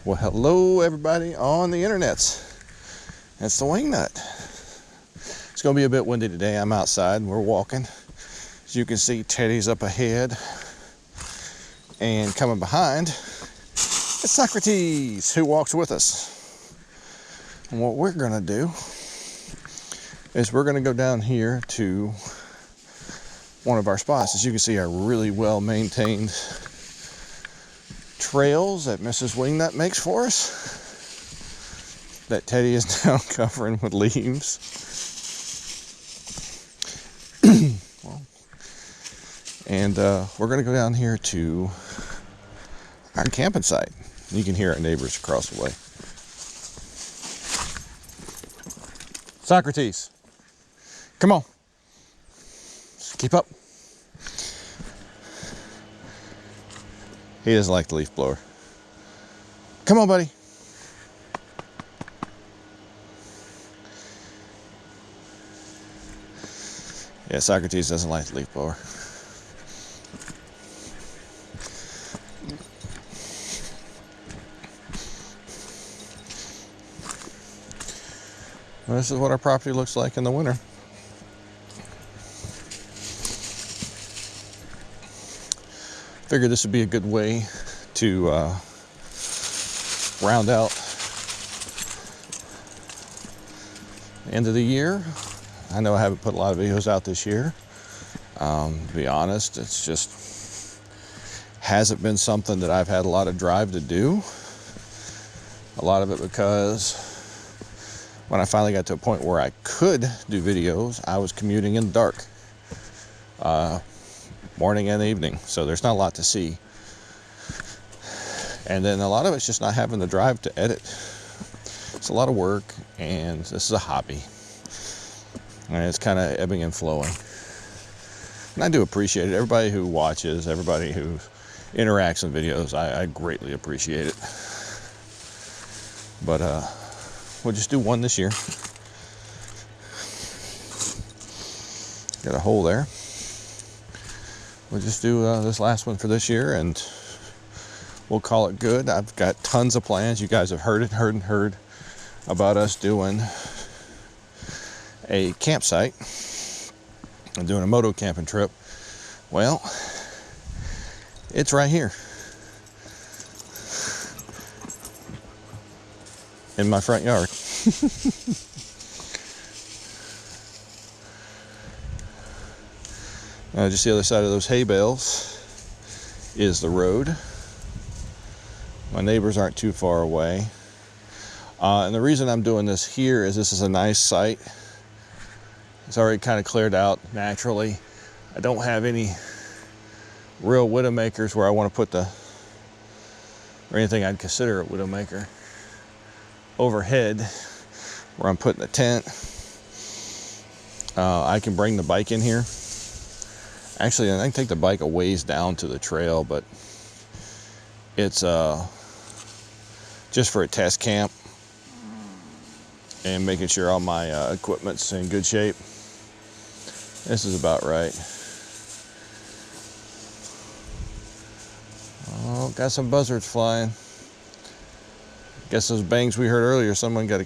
Well, hello everybody on the internets. It's the Wingnut. It's gonna be a bit windy today. I'm outside, we're walking. As you can see, Teddy's up ahead, and coming behind, it's Socrates, who walks with us. And what we're gonna do is we're gonna go down here to one of our spots. As you can see, are really well maintained trails that Mrs. Wingnut makes for us, that Teddy is now covering with leaves. And we're gonna go down here to our camping site. You can hear our neighbors across the way. Socrates, come on, just keep up. He doesn't like the leaf blower. Come on, buddy. Yeah, Socrates doesn't like the leaf blower. Well, this is what our property looks like in the winter. Figured this would be a good way to round out the end of the year. I know I haven't put a lot of videos out this year. To be honest, it's just hasn't been something that I've had a lot of drive to do. A lot of it because when I finally got to a point where I could do videos, I was commuting in the dark. Morning and evening, so there's not a lot to see. And then a lot of it's just not having the drive to edit. It's a lot of work, and this is a hobby, and it's kind of ebbing and flowing. And I do appreciate it. Everybody who watches, everybody who interacts in videos, I greatly appreciate it. But we'll just do one this year. Got a hole there. We'll just do this last one for this year, and we'll call it good. I've got tons of plans. You guys have heard about us doing a campsite and doing a moto camping trip. Well, it's right here in my front yard. Just the other side of those hay bales is the road. My neighbors aren't too far away. And the reason I'm doing this here is this is a nice site. It's already kind of cleared out naturally. I don't have any real widowmakers where I want to put or anything I'd consider a widowmaker overhead where I'm putting the tent. I can bring the bike in here. Actually, I can take the bike a ways down to the trail, but it's just for a test camp and making sure all my equipment's in good shape. This is about right. Oh, got some buzzards flying. Guess those bangs we heard earlier, someone got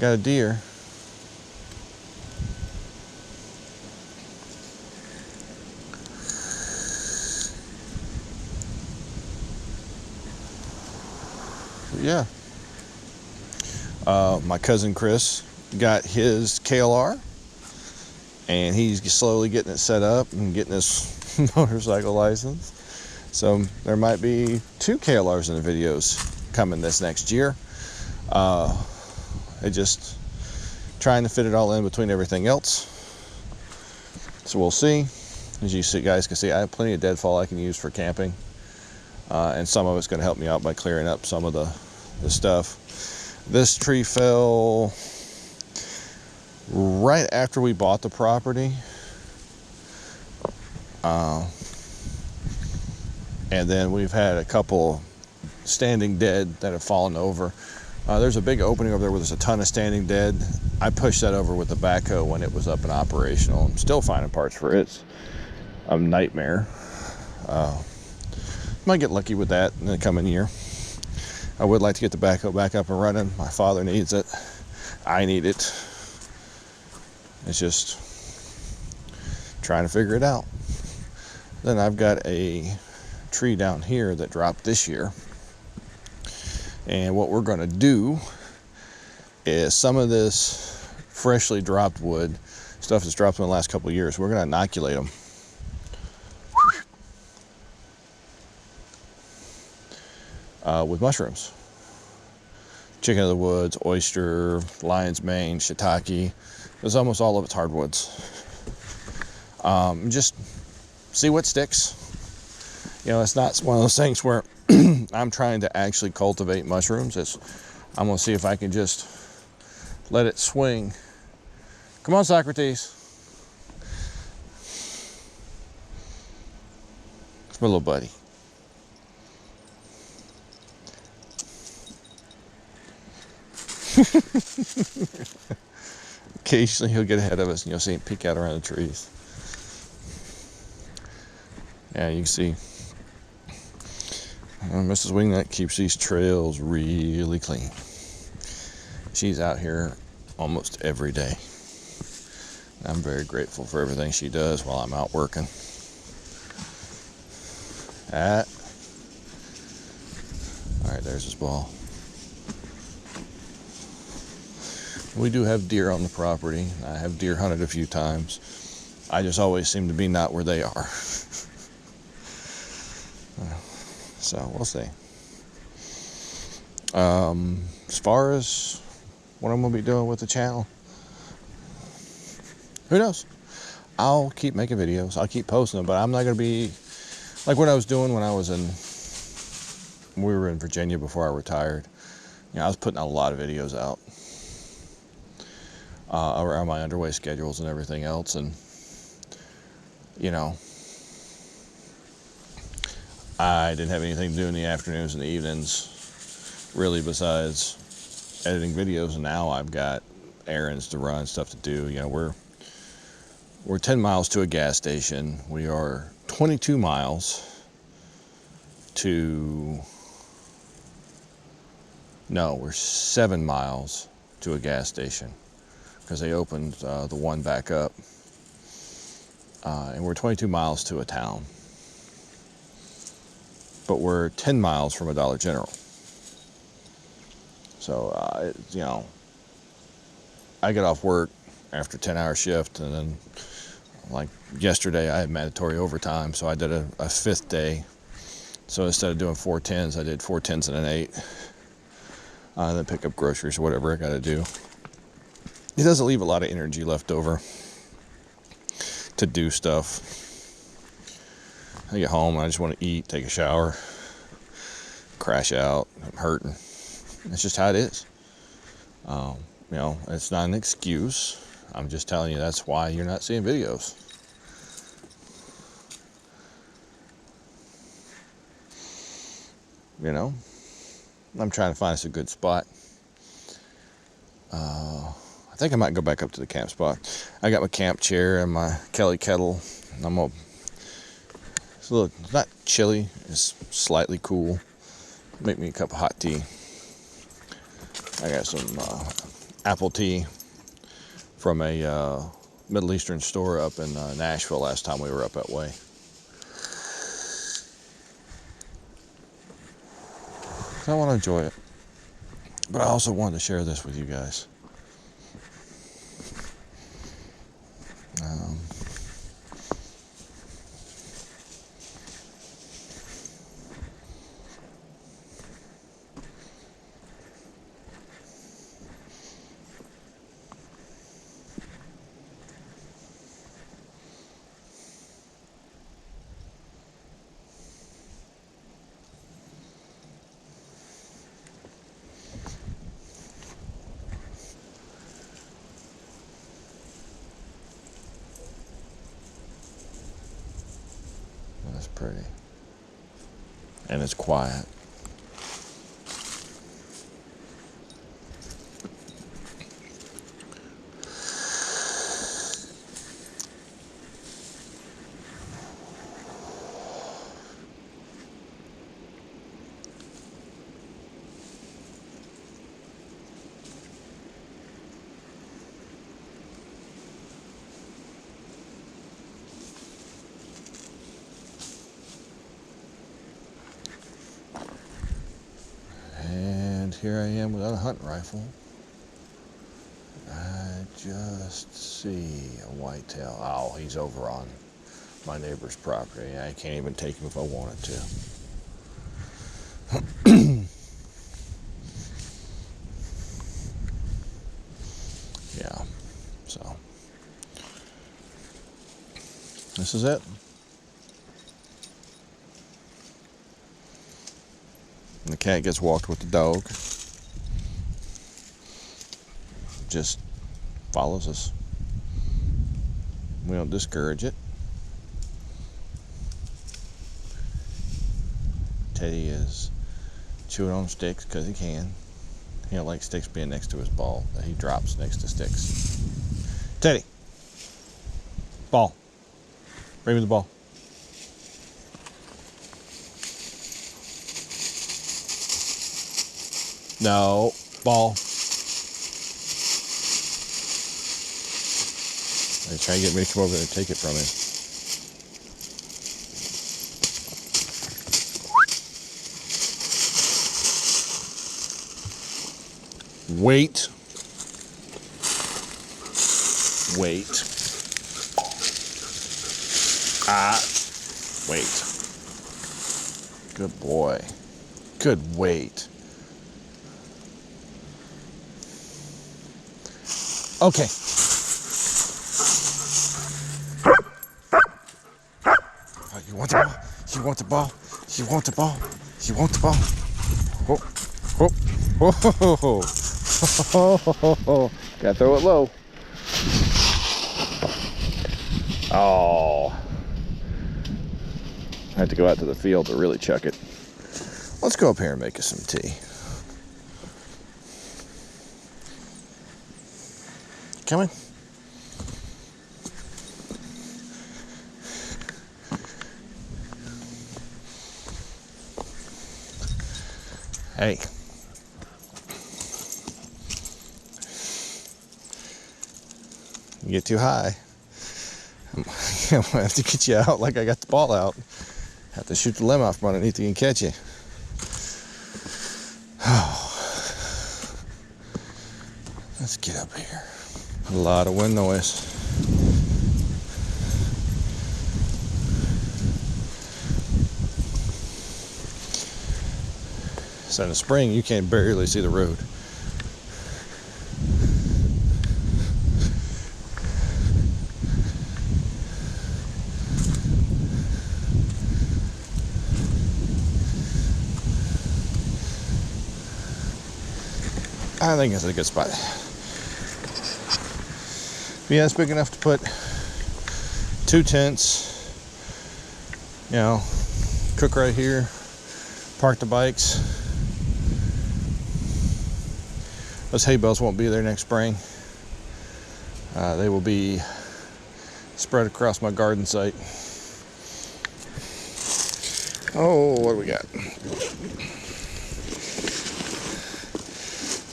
a deer. Yeah. My cousin Chris got his KLR, and he's slowly getting it set up and getting his motorcycle license. So there might be 2 KLRs in the videos coming this next year. It just trying to fit it all in between everything else. So we'll see. As you guys can see, I have plenty of deadfall I can use for camping. And some of it's going to help me out by clearing up some of the stuff. This tree fell right after we bought the property. And then we've had a couple standing dead that have fallen over. There's a big opening over there where there's a ton of standing dead. I pushed that over with the backhoe when it was up and operational. I'm still finding parts for it. It's a nightmare. Might get lucky with that in the coming year. I would like to get the backhoe back up and running. My father needs it. I need it. It's just trying to figure it out. Then I've got a tree down here that dropped this year. And what we're going to do is some of this freshly dropped wood, stuff that's dropped in the last couple of years, we're going to inoculate them. With mushrooms. Chicken of the woods, oyster, lion's mane, shiitake. There's almost all of it's hardwoods. Just see what sticks. You know, it's not one of those things where I'm trying to actually cultivate mushrooms. I'm going to see if I can just let it swing. Come on, Socrates. It's my little buddy. Occasionally he'll get ahead of us and you'll see him peek out around the trees. Yeah, you can see Mrs. Wingnut keeps these trails really clean. She's out here almost every day. I'm very grateful for everything she does while I'm out working. Alright, there's his ball. We do have deer on the property. I have deer hunted a few times. I just always seem to be not where they are. So we'll see. As far as what I'm going to be doing with the channel, who knows? I'll keep making videos. I'll keep posting them, but I'm not going to be like what I was doing when we were in Virginia before I retired. You know, I was putting a lot of videos out. Around my underway schedules and everything else, and you know, I didn't have anything to do in the afternoons and the evenings really besides editing videos, and now I've got errands to run, stuff to do. You know, we're 10 miles to a gas station. We are 22 miles to we're 7 miles to a gas station, because they opened the one back up. And we're 22 miles to a town. But we're 10 miles from a Dollar General. So, you know, I get off work after a 10-hour shift, and then, like yesterday, I had mandatory overtime, so I did a fifth day. So instead of doing 4 10s, I did 4 10s and an 8. And then pick up groceries or whatever I got to do. It doesn't leave a lot of energy left over to do stuff. I get home and I just want to eat, take a shower, crash out. I'm hurting. It's just how it is. You know, it's not an excuse. I'm just telling you that's why you're not seeing videos. You know, I'm trying to find us a good spot. I think I might go back up to the camp spot. I got my camp chair and my Kelly kettle. It's not chilly, it's slightly cool. Make me a cup of hot tea. I got some apple tea from a Middle Eastern store up in Nashville last time we were up that way. So I want to enjoy it. But I also wanted to share this with you guys. That's pretty. And it's quiet. here I am without a hunting rifle. I just see a whitetail. Oh, he's over on my neighbor's property. I can't even take him if I wanted to. Yeah, so this is it. And the cat gets walked with the dog. Just follows us. We don't discourage it. Teddy is chewing on sticks because he can. He don't like sticks being next to his ball that he drops next to sticks. Teddy, ball. Bring me the ball. No, ball. They try to get me to come over there and take it from him. Wait. Wait. Wait. Good boy. Good wait. Okay. Oh, you want the ball? You want the ball? You want the ball? You want the ball? Oh, oh, oh, oh, oh. Gotta throw it low. Oh. I had to go out to the field to really chuck it. Let's go up here and make us some tea. Coming? Hey. You get too high. I'm gonna have to get you out like I got the ball out. Have to shoot the limb off from underneath you and catch you. Let's get up here. A lot of wind noise. So in the spring, you can barely see the road. I think it's a good spot. Yeah, it's big enough to put 2 tents, you know, cook right here, park the bikes. Those hay bales won't be there next spring. They will be spread across my garden site. Oh, what do we got?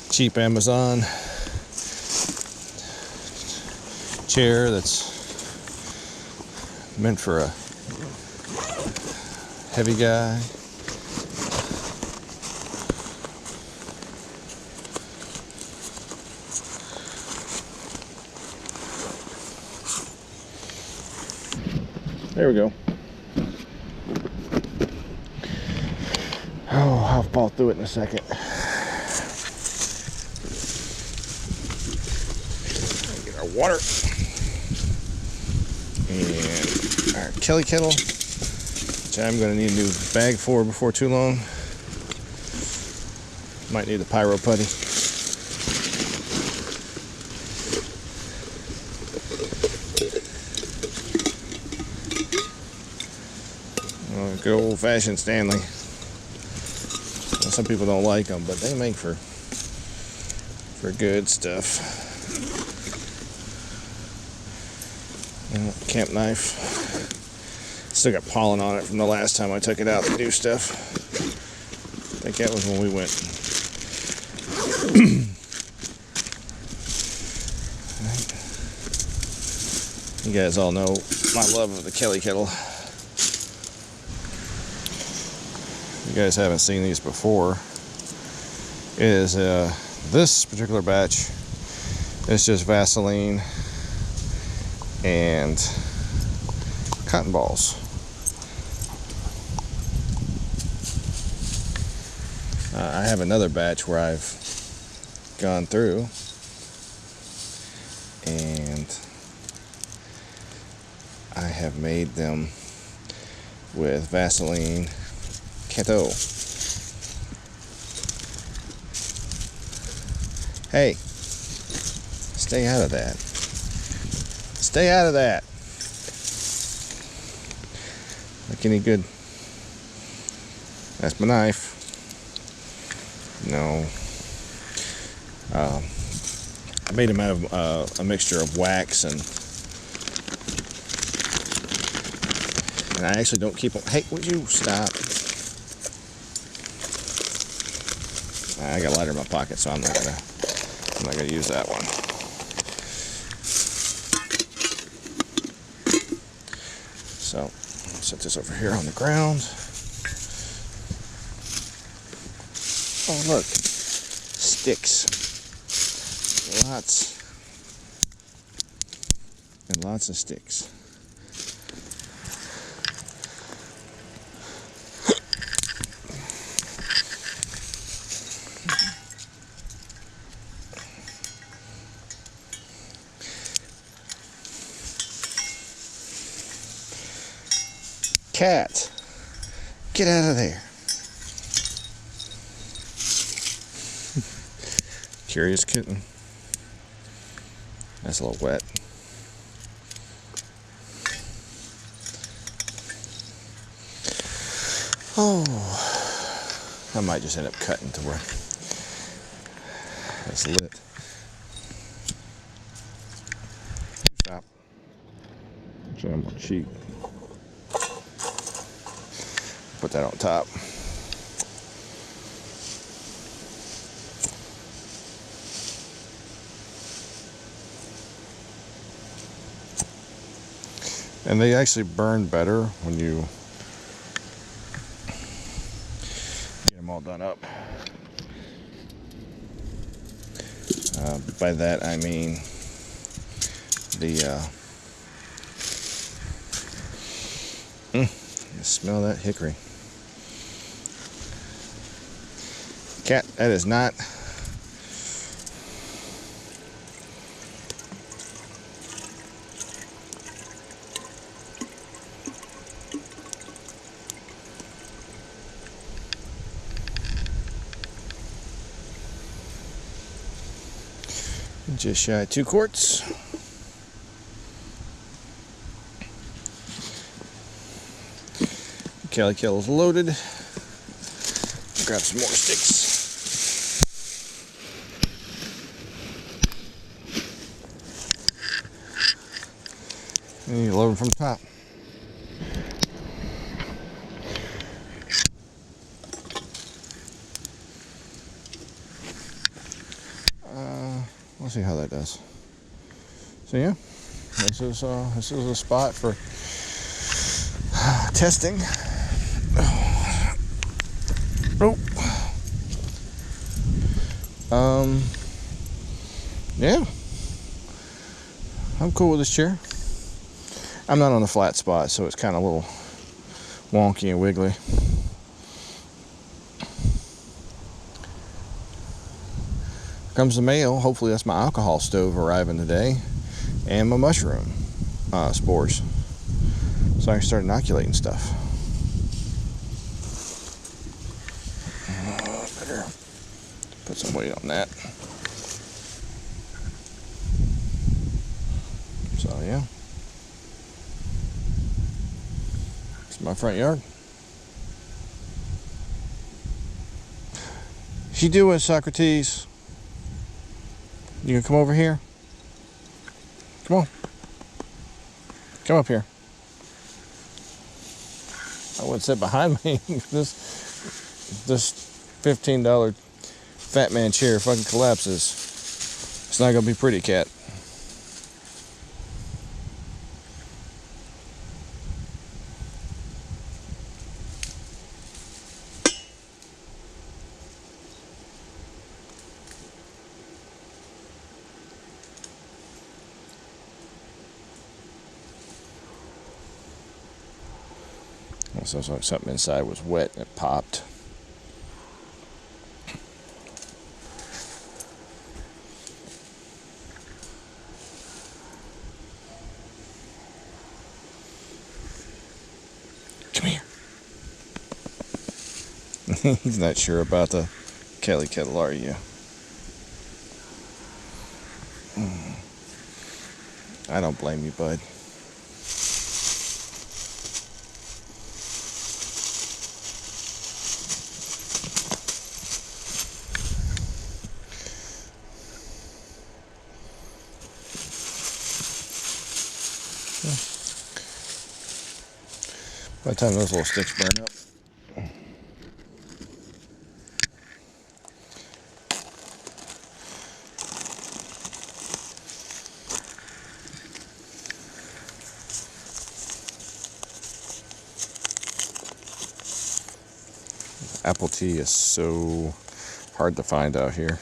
Cheap Amazon chair that's meant for a heavy guy. There we go. Oh, I'll fall through it in a second. Get our water and our Kelly kettle, which I'm going to need a new bag for before too long. Might need the pyro putty. Good old-fashioned Stanley. Some people don't like them, but they make for good stuff. Camp knife. Still got pollen on it from the last time I took it out to do stuff. I think that was when we went. You guys all know my love of the Kelly kettle. You guys haven't seen these before. is this particular batch is just Vaseline and cotton balls. I have another batch where I've gone through and I have made them with Vaseline Keto. Hey, stay out of that. Stay out of that. Like any good. That's my knife. No. I made them out of a mixture of wax and I actually don't keep them. Hey, would you stop? I got a lighter in my pocket, so I'm not gonna use that one. So set this over here on the ground. Oh look, sticks. Lots and lots of sticks. Cat, get out of there. Curious kitten. That's a little wet. Oh, I might just end up cutting to where it's lit. Stop. Actually, I'm gonna cheat. Put that on top. And they actually burn better when you get them all done up. By that I mean you smell that hickory. Cat, that is not. Just shy of 2 quarts. Cali Kill is loaded. Grab some more sticks. And you load them from the top. Let's see how that does. So yeah, this is a spot for testing. Yeah, I'm cool with this chair. I'm not on the flat spot, so it's kind of a little wonky and wiggly. Comes the mail. Hopefully that's my alcohol stove arriving today, and my mushroom spores, so I can start inoculating stuff. Better put some weight on that. So yeah, it's my front yard. What you doing, Socrates? You gonna come over here? Come on. Come up here. I wouldn't sit behind me. This $15 fat man chair fucking collapses. It's not gonna be pretty, cat. So something inside was wet and it popped. Come here. He's not sure about the Kelly kettle, are you? I don't blame you, bud. By the time those little sticks burn up, apple tea is so hard to find out here.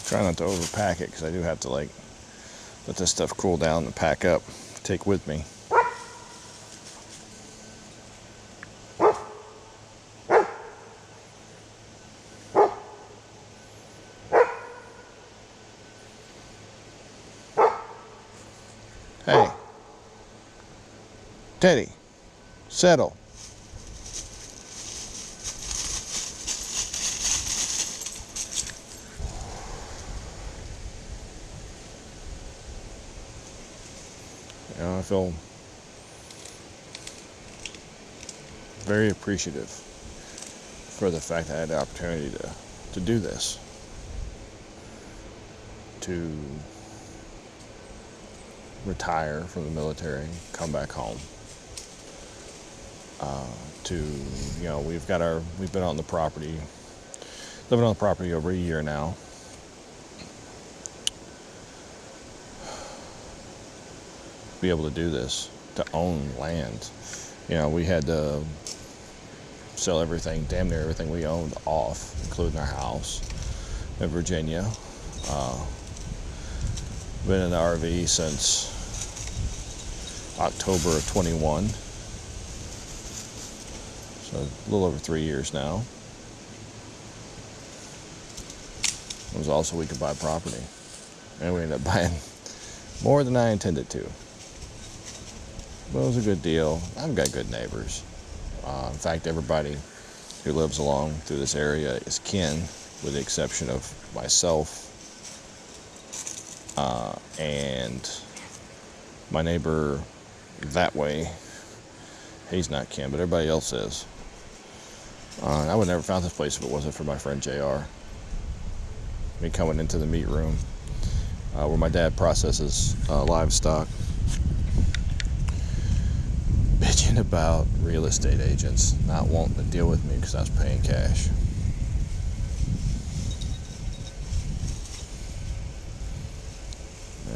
Try not to overpack it because I do have to like let this stuff cool down and pack up, take with me. Hey, Teddy, settle. You know, I feel very appreciative for the fact that I had the opportunity to do this, to retire from the military, come back home, we've been on the property, living on the property over a year now. Be able to do this, to own land. You know, we had to sell everything, damn near everything we owned off, including our house in Virginia. Been in the RV since October of 21. So a little over 3 years now. It was also we could buy property. And we ended up buying more than I intended to. But it was a good deal. I've got good neighbors. In fact, everybody who lives along through this area is kin, with the exception of myself and my neighbor that way. He's not kin, but everybody else is. I would never found this place if it wasn't for my friend JR. Me coming into the meat room where my dad processes livestock, bitching about real estate agents not wanting to deal with me because I was paying cash.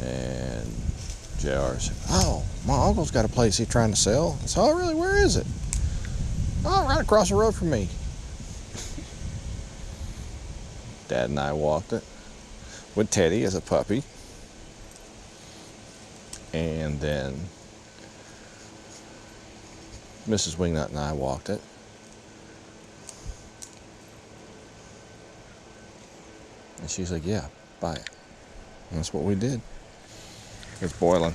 And JR said, "Oh, my uncle's got a place he's trying to sell." I said, "Oh, really? Where is it?" "Oh, right across the road from me." Dad and I walked it with Teddy as a puppy. And then Mrs. Wingnut and I walked it. And she's like, "Yeah, buy it." And that's what we did. It's boiling.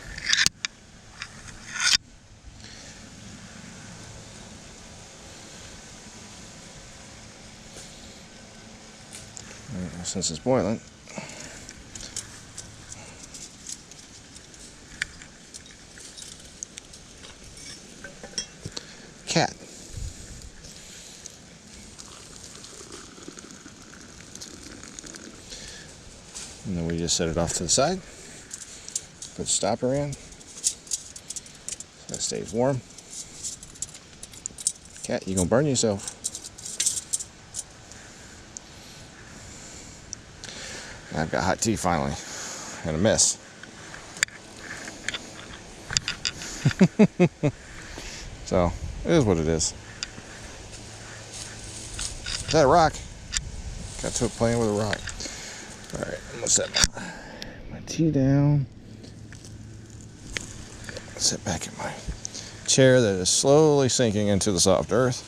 Since it's boiling, cat. And then we just set it off to the side. Put the stopper in. So it stays warm. Cat, you're gonna burn yourself. I've got hot tea finally. And a mess. So, it is what it is. Is that a rock? Got to it playing with a rock. Alright, I'm gonna set my tea down. Sit back in my chair that is slowly sinking into the soft earth.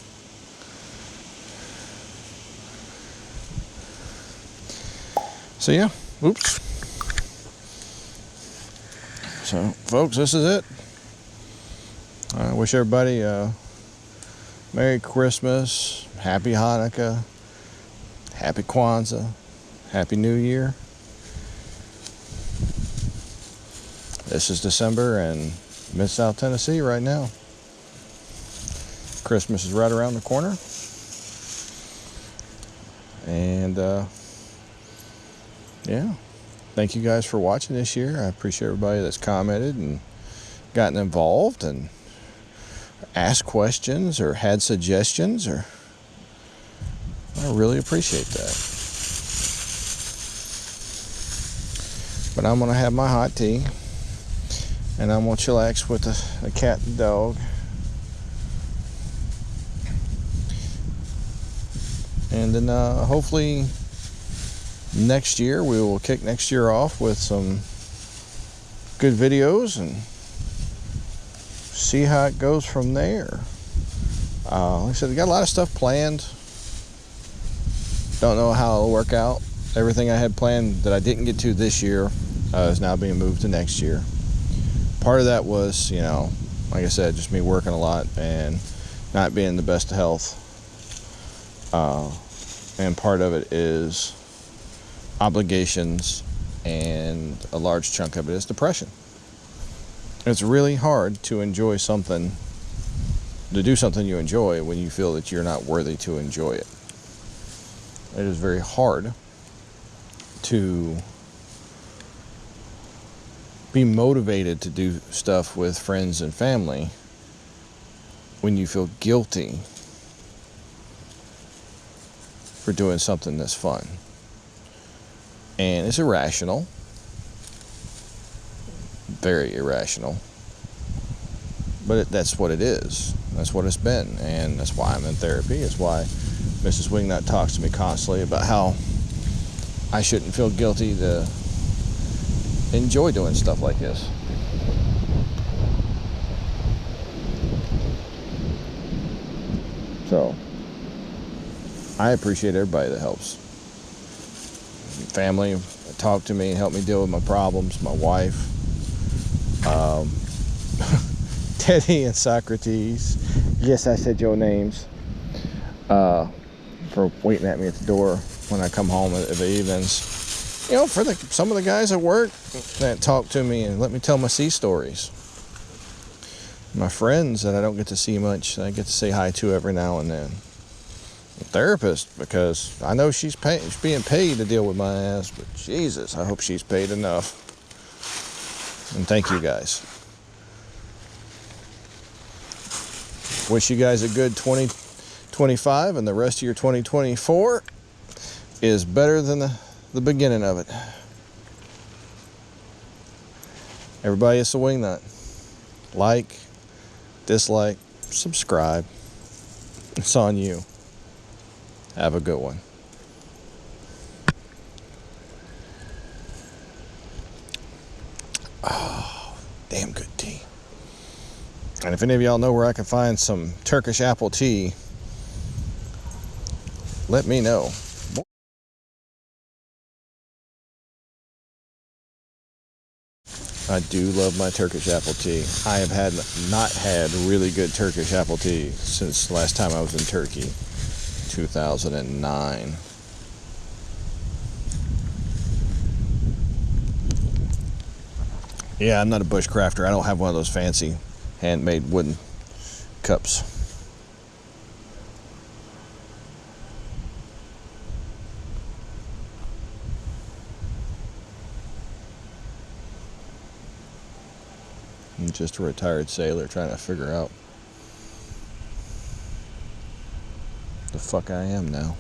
So yeah, oops. So folks, this is it. I wish everybody a Merry Christmas, Happy Hanukkah, Happy Kwanzaa, Happy New Year. This is December in Mid-South Tennessee right now. Christmas is right around the corner. And yeah, thank you guys for watching this year. I appreciate everybody that's commented and gotten involved and asked questions or had suggestions, or I really appreciate that. But I'm gonna have my hot tea and I'm gonna chillax with the cat and dog. And then hopefully next year we will kick next year off with some good videos and see how it goes from there. Like I said, we got a lot of stuff planned. Don't know how it'll work out. Everything I had planned that I didn't get to this year is now being moved to next year. Part of that was, you know, like I said, just me working a lot and not being in the best of health. And part of it is obligations, and a large chunk of it is depression. It's really hard to enjoy something, to do something you enjoy when you feel that you're not worthy to enjoy it. It is very hard to be motivated to do stuff with friends and family when you feel guilty for doing something that's fun. And it's irrational. Very irrational. But that's what it is. That's what it's been. And that's why I'm in therapy. It's why Mrs. Wingnut talks to me constantly about how I shouldn't feel guilty to enjoy doing stuff like this. So, I appreciate everybody that helps. Family talk to me and help me deal with my problems. My wife, Teddy and Socrates. Yes, I said your names. For waiting at me at the door when I come home in the evenings. You know, for some of the guys at work that talk to me and let me tell my sea stories. My friends that I don't get to see much, I get to say hi to every now and then. A therapist, because I know she's being paid to deal with my ass, but Jesus, I hope she's paid enough. And thank you guys. Wish you guys a good 2025, and the rest of your 2024 is better than the beginning of it. Everybody, it's the Wingnut. Like, dislike, subscribe. It's on you. Have a good one. Oh, damn good tea. And if any of y'all know where I can find some Turkish apple tea, let me know. I do love my Turkish apple tea. I have not had really good Turkish apple tea since the last time I was in Turkey, 2009. Yeah, I'm not a bushcrafter. I don't have one of those fancy handmade wooden cups. I'm just a retired sailor trying to figure out the fuck I am now.